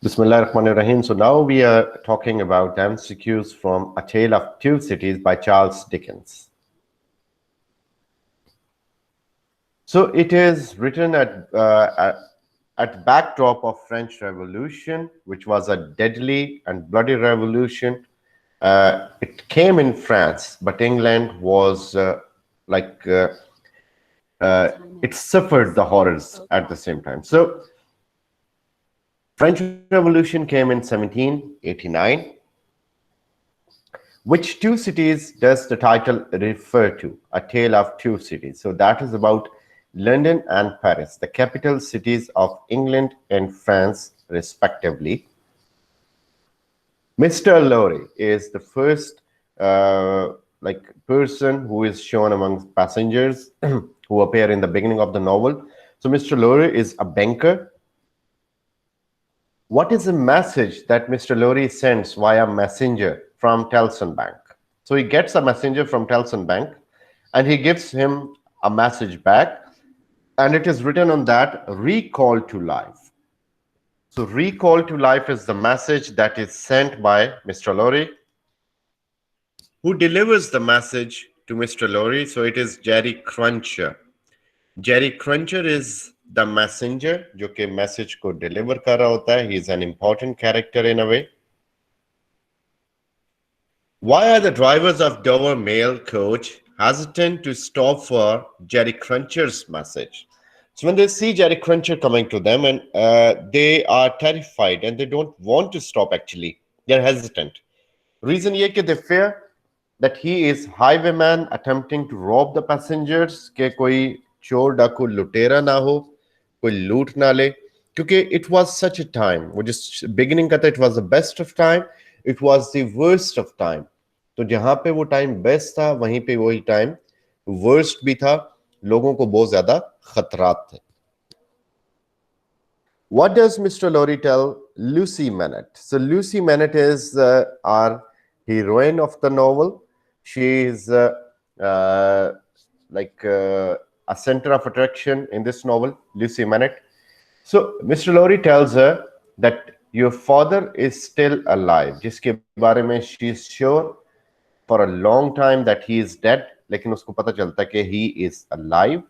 Bismillahirrahmanirrahim. So now we are talking about the MCQs from A Tale of Two Cities by Charles Dickens. So it is written at backdrop of French Revolution, which was a deadly and bloody revolution. It came in France, but England was it suffered the horrors at the same time. So French Revolution came in 1789. Which two cities does the title refer to? A Tale of Two Cities. So that is about London and Paris, the capital cities of England and France, respectively. Mr. Lorry is the first person who is shown among passengers who appear in the beginning of the novel. So Mr. Lorry is a banker. What is the message that Mr. Lorry sends via messenger from Tellson Bank? So he gets a messenger from Tellson Bank and he gives him a message back, and it is written on that, recall to life. So recall to life is the message that is sent by Mr. Lorry. Who delivers the message to Mr. Lorry? So it is Jerry Cruncher. Jerry Cruncher is the messenger जो कि message को deliver कर रहा होता है. He is an important character in a way. Why are the drivers of Dover mail coach hesitant to stop for Jerry Cruncher's message? So when they see Jerry Cruncher coming to them, and they are terrified and they don't want to stop actually. They're hesitant. Reason ye कि they fear that he is highwayman attempting to rob the passengers, के कोई चोर डाकू लुटेरा ना हो, कोई लूट ना ले, क्योंकि it was such a time, वो जिस beginning का था, it was the best of time, it was the worst of time. तो जहां पे वो टाइम बेस्ट था वहीं पे वही टाइम वर्स्ट भी था, लोगों को बहुत ज्यादा खतरात थे. What does Mr. Lorry tell Lucy Manet? So Lucy Manet is our heroine of the novel. She is a center of attraction in this novel, Lucy Manet. So Mr. Lorry tells her that your father is still alive, जिसके बारे में she is sure for a long time that he is dead, लेकिन उसको पता चलता है कि he is alive.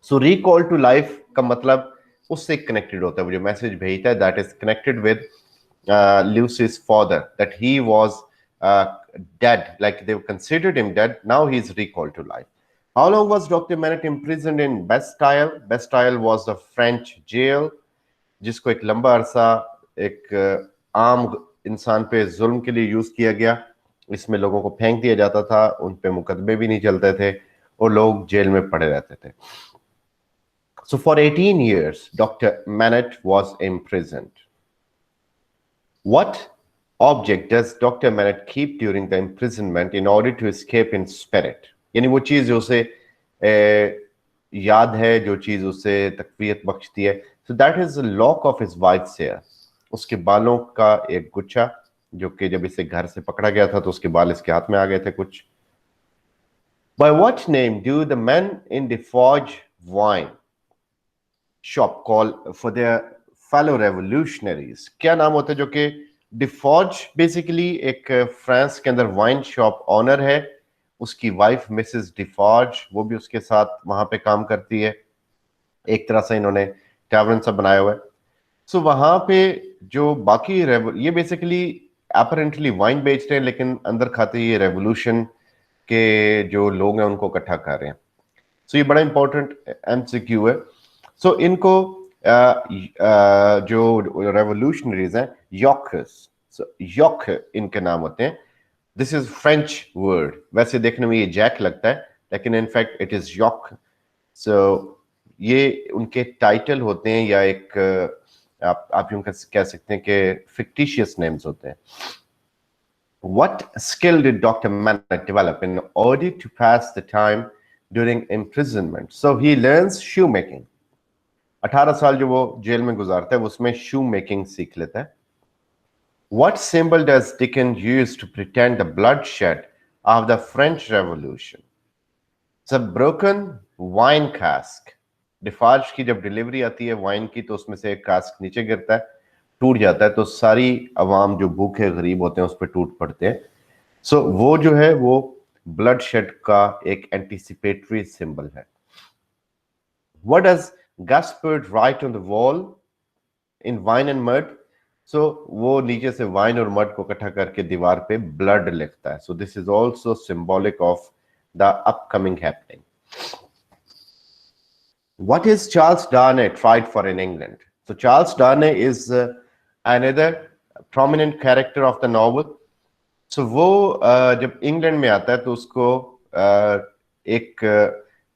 So recall to life का मतलब उससे connected होता है, वो जो message भेजता है, that is connected with Lucy's father, that he was dead, like they considered him dead. Now he is recalled to life. How long was Dr. Manet imprisoned in Bastille? Bastille was the French jail, जिसको एक लंबा अरसा एक आम इंसान पे जुल्म के लिए यूज किया गया. इसमें लोगों को फेंक दिया जाता था, उन पे मुकदमे भी नहीं चलते थे और लोग जेल में पड़े रहते थे. So for 18 years, Dr. Manet was imprisoned. What object does Dr. Manet keep during the imprisonment in order to escape in spirit? यानी वो चीज जो उसे याद है, जो चीज उसे तकवीयत बख्शती है. So that is the lock of his wife's hair. उसके बालों का एक गुच्छा, जो कि जब इसे घर से पकड़ा गया था तो उसके बाल इसके हाथ में आ गए थे कुछ. By what name do the men in Defarge wine shop call for their fellow revolutionaries? क्या नाम होता है जो कि Defarge बेसिकली एक फ्रांस के अंदर वाइन शॉप ऑनर है, उसकी वाइफ मिसेस डिफॉर्ज वो भी उसके साथ वहां पे काम करती है. एक तरह से इन्होंने टैवर्न सा बनाया हुआ है. सो वहां पे जो बाकी ये बेसिकली अपरेंटली वाइन बेच रहे हैं, लेकिन अंदर खाते ये रेवोल्यूशन के जो लोग हैं उनको इकट्ठा कर रहे हैं. सो ये बड़ा इंपॉर्टेंट एमसीक्यू है. सो इनको जो रेवोल्यूशनरीज हैं, यॉकर्स, यॉक इनके नाम होते हैं. This is French word. वैसे देखने में ये जैक लगता है, लेकिन इनफैक्ट इट इज यॉक. सो ये उनके टाइटल होते हैं, या एक आप यूं कह सकते हैं कि फिक्टिशियस नेम्स होते हैं. What skill did Dr. Manet develop in order to pass the time during imprisonment? So he learns shoemaking. 18 साल जो वो जेल में गुजारता है उसमें shoemaking सीख लेता है. What symbol does Dickens use to pretend the bloodshed of the French Revolution? It's a broken wine cask. डिफार्ज की जब डिलीवरी आती है वाइन की तो उसमें से एक कास्क नीचे गिरता है टूट जाता है तो सारी अवाम जो भूखे गरीब होते हैं उस पर टूट पड़ते हैं. सो वो जो है वो ब्लड शेड का एक एंटीसिपेटरी सिंबल है. What does Gaspard write on the wall in wine and mud? So वो नीचे से वाइन और मड को इकट्ठा करके दीवार पे ब्लड लिखता है. So this is also symbolic of the upcoming happening. What is Charles Darnay tried for in England? So Charles Darnay is another prominent character of the novel. So वो जब इंग्लैंड में आता है तो उसको एक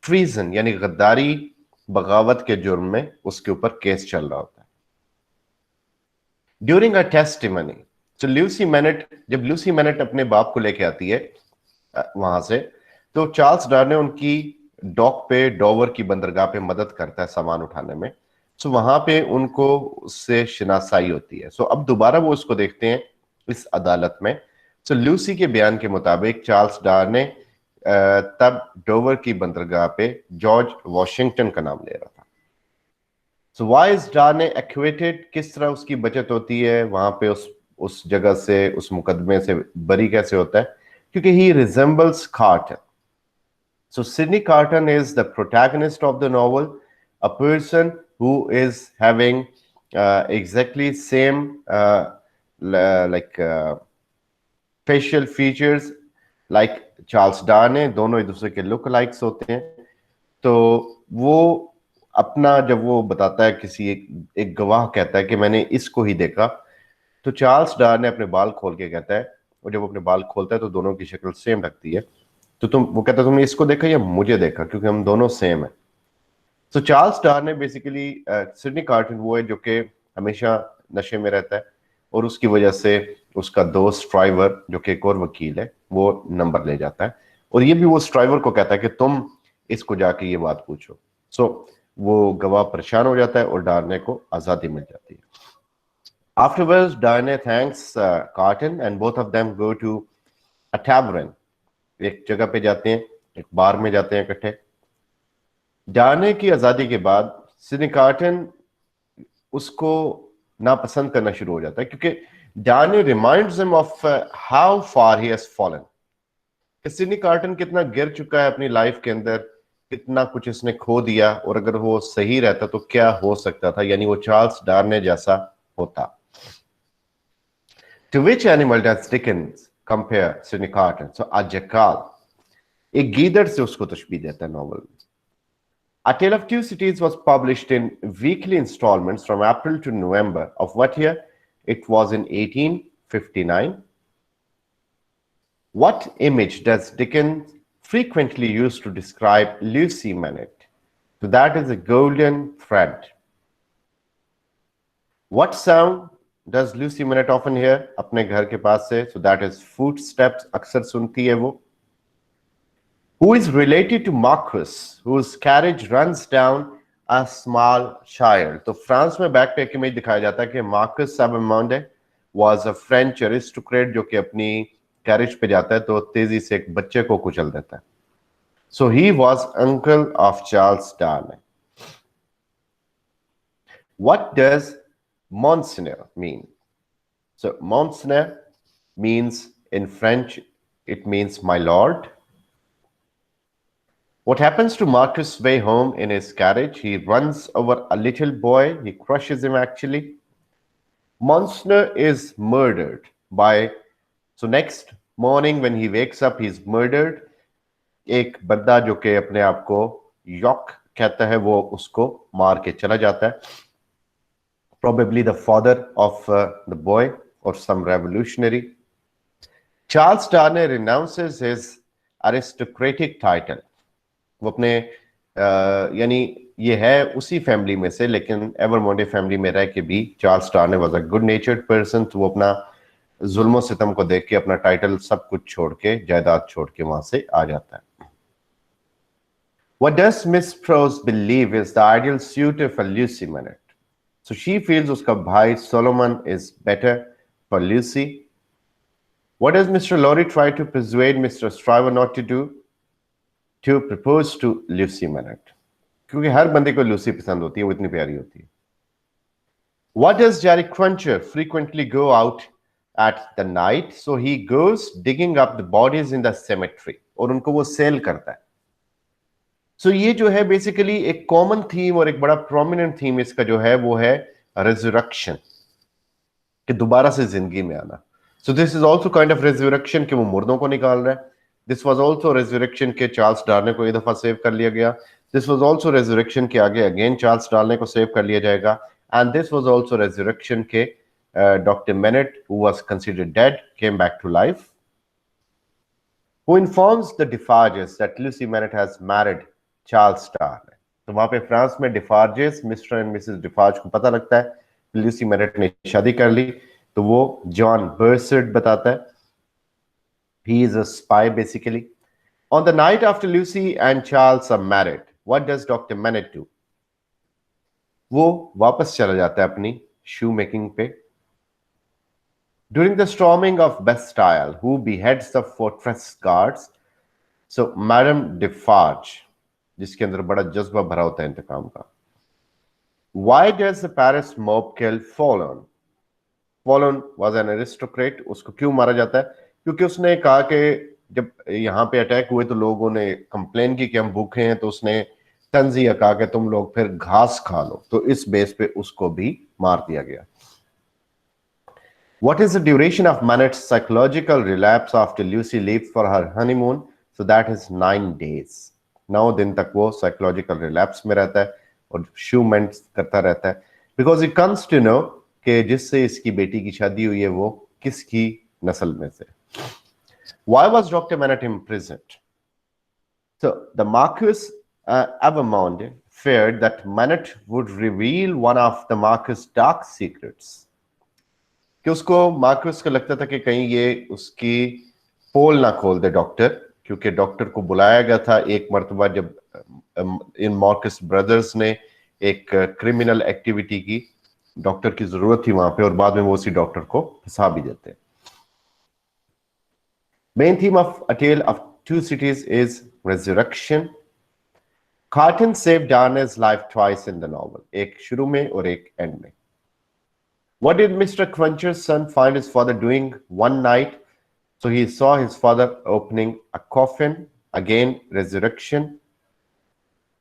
ट्रीजन यानी गद्दारी बगावत के जुर्म में उसके ऊपर केस चल रहा होता है. ड्यूरिंग अ टेस्टिमनी, तो लूसी मैनेट, जब लूसी मैनेट अपने बाप को लेके आती है वहां से, तो चार्ल्स डार्ने उनकी डॉक पे डोवर की बंदरगाह पे मदद करता है सामान उठाने में. सो वहां पे उनको उससे शिनासाई होती है. सो अब दोबारा वो उसको देखते हैं इस अदालत में. सो लूसी के बयान के मुताबिक चार्ल्स डार्ने तब डोवर की बंदरगाह पे जॉर्ज वॉशिंगटन का नाम ले रहा था. So why is Darnay acquitted? किस तरह उसकी बचत होती है वहां पे, उस जगह से, उस मुकदमे से बरी कैसे होता है? क्योंकि he resembles Carton. So Sydney Carton is the protagonist of the novel, a person who is having exactly same facial features like Charles Darnay. दोनों एक दूसरे के लुक लाइक्स होते हैं. तो वो अपना जब वो बताता है, किसी एक गवाह कहता है कि मैंने इसको ही देखा, तो चार्ल्स डार्ने अपने बाल खोल के कहता है, और जब वो अपने बाल खोलता है तो दोनों की शक्ल सेम लगती है. तो वो कहता है तुमने इसको देखा या मुझे देखा, क्योंकि हम दोनों सेम है. तो चार्ल्स डार्ने बेसिकली सिडनी कार्टन वो है जो कि हमेशा नशे में रहता है, और उसकी वजह से उसका दोस्त स्ट्राइवर जो कि एक और वकील है वो नंबर ले जाता है, और ये भी वो स्ट्राइवर को कहता है कि तुम इसको जाके ये बात पूछो. सो वो गवाह परेशान हो जाता है और डार्ने को आजादी मिल जाती है. Afterwards Darnay thanks Carton and both of them go to a tavern. एक जगह पे जाते हैं, एक बार में जाते हैं इकट्ठे. डार्ने की आजादी के बाद सिडनी कार्टन उसको नापसंद करना शुरू हो जाता है, क्योंकि Darnay reminds him of how far he has fallen. Sydney Carton कितना गिर चुका है अपनी लाइफ के अंदर, कितना कुछ इसने खो दिया, और अगर वो सही रहता तो क्या हो सकता था, यानी वो चार्ल्स डार्ने जैसा होता. To which animal does Dickens compare Sydney Carton? So a jackal, एक गीदड़ से उसको तशबीह देता है नॉवल में. A Tale of Two Cities was published in weekly installments from April to November of what year? It was in 1859. What image does Dickens frequently use to describe Lucy Manet? So that is a golden thread. What sound does Lucy Manet often hear? अपने घर के पास से. So that is footsteps. अक्सर सुनती है वो. Who is related to Marcus, whose carriage runs down a small child? तो France में बैक पे एक इमेज दिखाया जाता है कि Marcus साबरमोंडे was a French aristocrat जो कि अपनी कैरिज पे जाता है तो तेजी से एक बच्चे को कुचल देता है. So he was uncle of Charles Darnay. What does Monseigneur mean? So Monseigneur means in French, it means my lord. What happens to Marcus' way home in his carriage? He runs over a little boy. He crushes him actually. Monseigneur is murdered by... So next morning when he wakes up, he's murdered. एक बंदा जो कि अपने आप को York कहता है वो उसको मार के चला जाता है. Probably the father of the boy or some revolutionary. Charles Darnay renounces his aristocratic title. वो अपने यानी ये है उसी फैमिली में से, लेकिन एवरमोंडे फैमिली में रह के भी Charles Darnay was a good natured person. तो वो अपना जुल्म सितम को देख के अपना टाइटल सब कुछ छोड़ के, जायदाद छोड़ के वहां से आ जाता है. What does Miss Prose believe is the ideal suitor for Lucy Manet? So she feels उसका भाई Solomon is better for Lucy. What does Mr. Lorry try to persuade Mr. Stryver not to do? To propose to Lucy Manet. क्योंकि हर बंदे को Lucy पसंद होती है, वो इतनी प्यारी होती है. What does Jerry Cruncher frequently go out at the night? So he goes digging up the bodies in the cemetery और उनको वो सेल करता है. So ये जो है बेसिकली एक कॉमन थीम और एक बड़ा प्रोमिनेंट थीम इसका जो है वो है रेजरेक्शन, कि दोबारा से जिंदगी में आना. So this is also kind of resurrection कि वो मुर्दों को निकाल रहा है. दिस वाज ऑल्सो रेजरेक्शन के चार्ल्स डार्ने को एक दफा सेव कर लिया गया. दिस वाज ऑल्सो रेजरेक्शन के आगे अगेन चार्ल्स डार्ने को सेव कर लिया जाएगा. And this was also resurrection के doctor Manette who was considered dead came back to life. Who informs the Defarges that Lucy Manet has married Charles Darnay? तो वहां पे फ्रांस में डिफार्जेस, मिस्टर एंड मिसेस डिफार्ज को पता लगता है लूसी मेनेट ने शादी कर ली. तो वो जॉन बर्सर्ड बताता है. He is a spy basically. On the night after Lucy and Charles are married, what does Dr. Manet do? वो वापस चला जाता है अपनी shoemaking पे. During the storming of Bastille, who beheads the fortress guards? So, Madame Defarge, जिसके अंदर बड़ा जज्बा भरा होता है इंतकाम का. Why does the Paris mob kill Follon? Follon was an aristocrat. उसको क्यों मारा जाता है? क्योंकि उसने कहा कि जब यहाँ पे अटैक हुए तो लोगों ने कंप्लेन की कि हम भूखे हैं, तो उसने तंजिया कहा कि तुम लोग फिर घास खा लो. तो इस बेस पे उसको भी मार दिया गया. What is the duration of Manet's psychological relapse after Lucy leaves for her honeymoon? So that is 9 days. 9 दिन तक वो psychological relapse में रहता है और shoements करता रहता है. Because he comes to know कि जिससे इसकी बेटी की शादी हुई है वो किसकी नस्ल में से. Why was Dr. Manet imprisoned? So the Marquis Avermond feared that Manet would reveal one of the Marquis' dark secrets. कि उसको मार्कस को लगता था कि कहीं ये उसकी पोल ना खोल दे डॉक्टर, क्योंकि डॉक्टर को बुलाया गया था एक मर्तबा जब इन मार्कस ब्रदर्स ने एक क्रिमिनल एक्टिविटी की. डॉक्टर की जरूरत थी वहां पे और बाद में वो उसी डॉक्टर को फंसा भी देते हैं. Main theme of a tale of two cities is resurrection. Carton save Darnay's life twice in the novel, एक शुरू में और एक एंड में. What did Mr. Cruncher's son find his father doing one night? So he saw his father opening a coffin, again resurrection.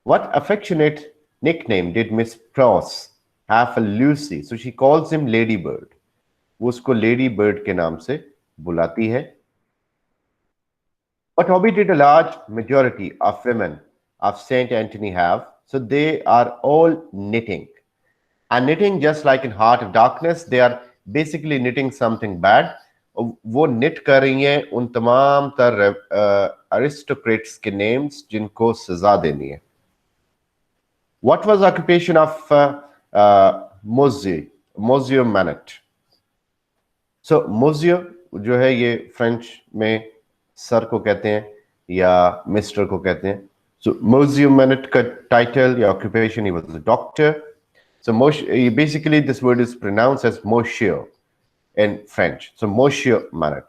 What affectionate nickname did Miss Pross have for Lucy? So she calls him Ladybird. वो उसको Ladybird के नाम से बुलाती है. What hobby did a large majority of women of Saint Anthony have? So they are all knitting. And knitting, just like in Heart of Darkness, they are basically knitting something bad. वो knit कर रही हैं उन तमाम तर aristocrats के names जिनको सजा देनी है. What was the occupation of Monsieur Manet? So Monsieur जो है ये फ्रेंच में सर को कहते हैं या मिस्टर को कहते हैं. So Monsieur Manet का title या occupation, he was a doctor. So basically this word is pronounced as Monsieur in French. So Monsieur Manet.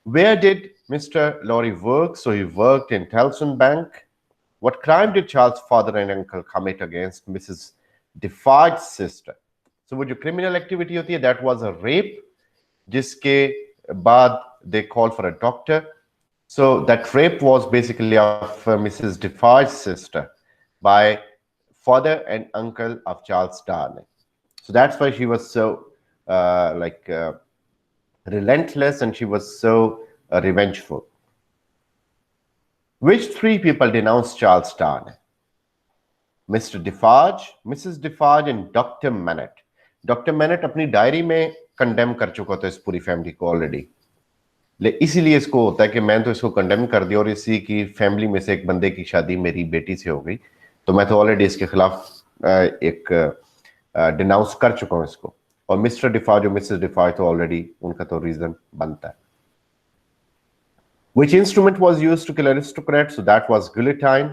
Where did Mr. Lorry work? So he worked in Tellson Bank. What crime did Charles' father and uncle commit against Mrs. Defarge's sister? So वो जो criminal activity होती है, that was a rape, जिसके बाद they called for a doctor. So that rape was basically of Mrs. Defarge's sister by father and uncle of Charles Darnay. So that's why she was so relentless and she was so revengeful. Which 3 people denounced Charles Darnay? Mr. Defarge, Mrs. Defarge and Dr. Manet. Dr. Manet अपनी diary में condemn कर चुका था इस पूरी family को already. इसीलिए इसको होता है कि मैं तो इसको कंडेम कर दिया और इसी की फैमिली में से एक बंदे की शादी मेरी बेटी से हो गई, तो मैं तो ऑलरेडी इसके खिलाफ एक डिनाउंस कर चुका हूं इसको. और मिस्टर डिफार्ज और मिसेस डिफार्ज तो ऑलरेडी उनका तो रीजन बनता है. Which instrument was used to kill aristocrats? So that was guillotine,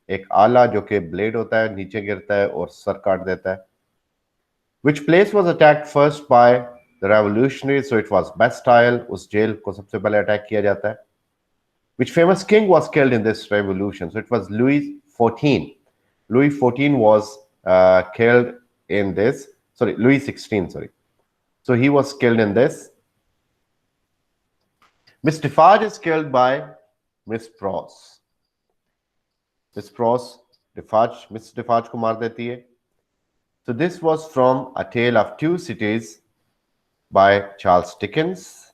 एक आला जो कि ब्लेड होता है, नीचे गिरता है और सर काट देता है. Which place was attacked first by the revolutionaries? So it was Bastille. उस जेल को सबसे पहले अटैक किया जाता है. Which famous king was killed in this revolution? So it was Louis XIV. Louis XIV was killed in this Louis XVI, sorry. So he was killed in this. Miss Defarge is killed by Miss Pross. Miss Pross, Miss Defarge को मार देती है. So this was from A Tale of Two Cities by Charles Dickens.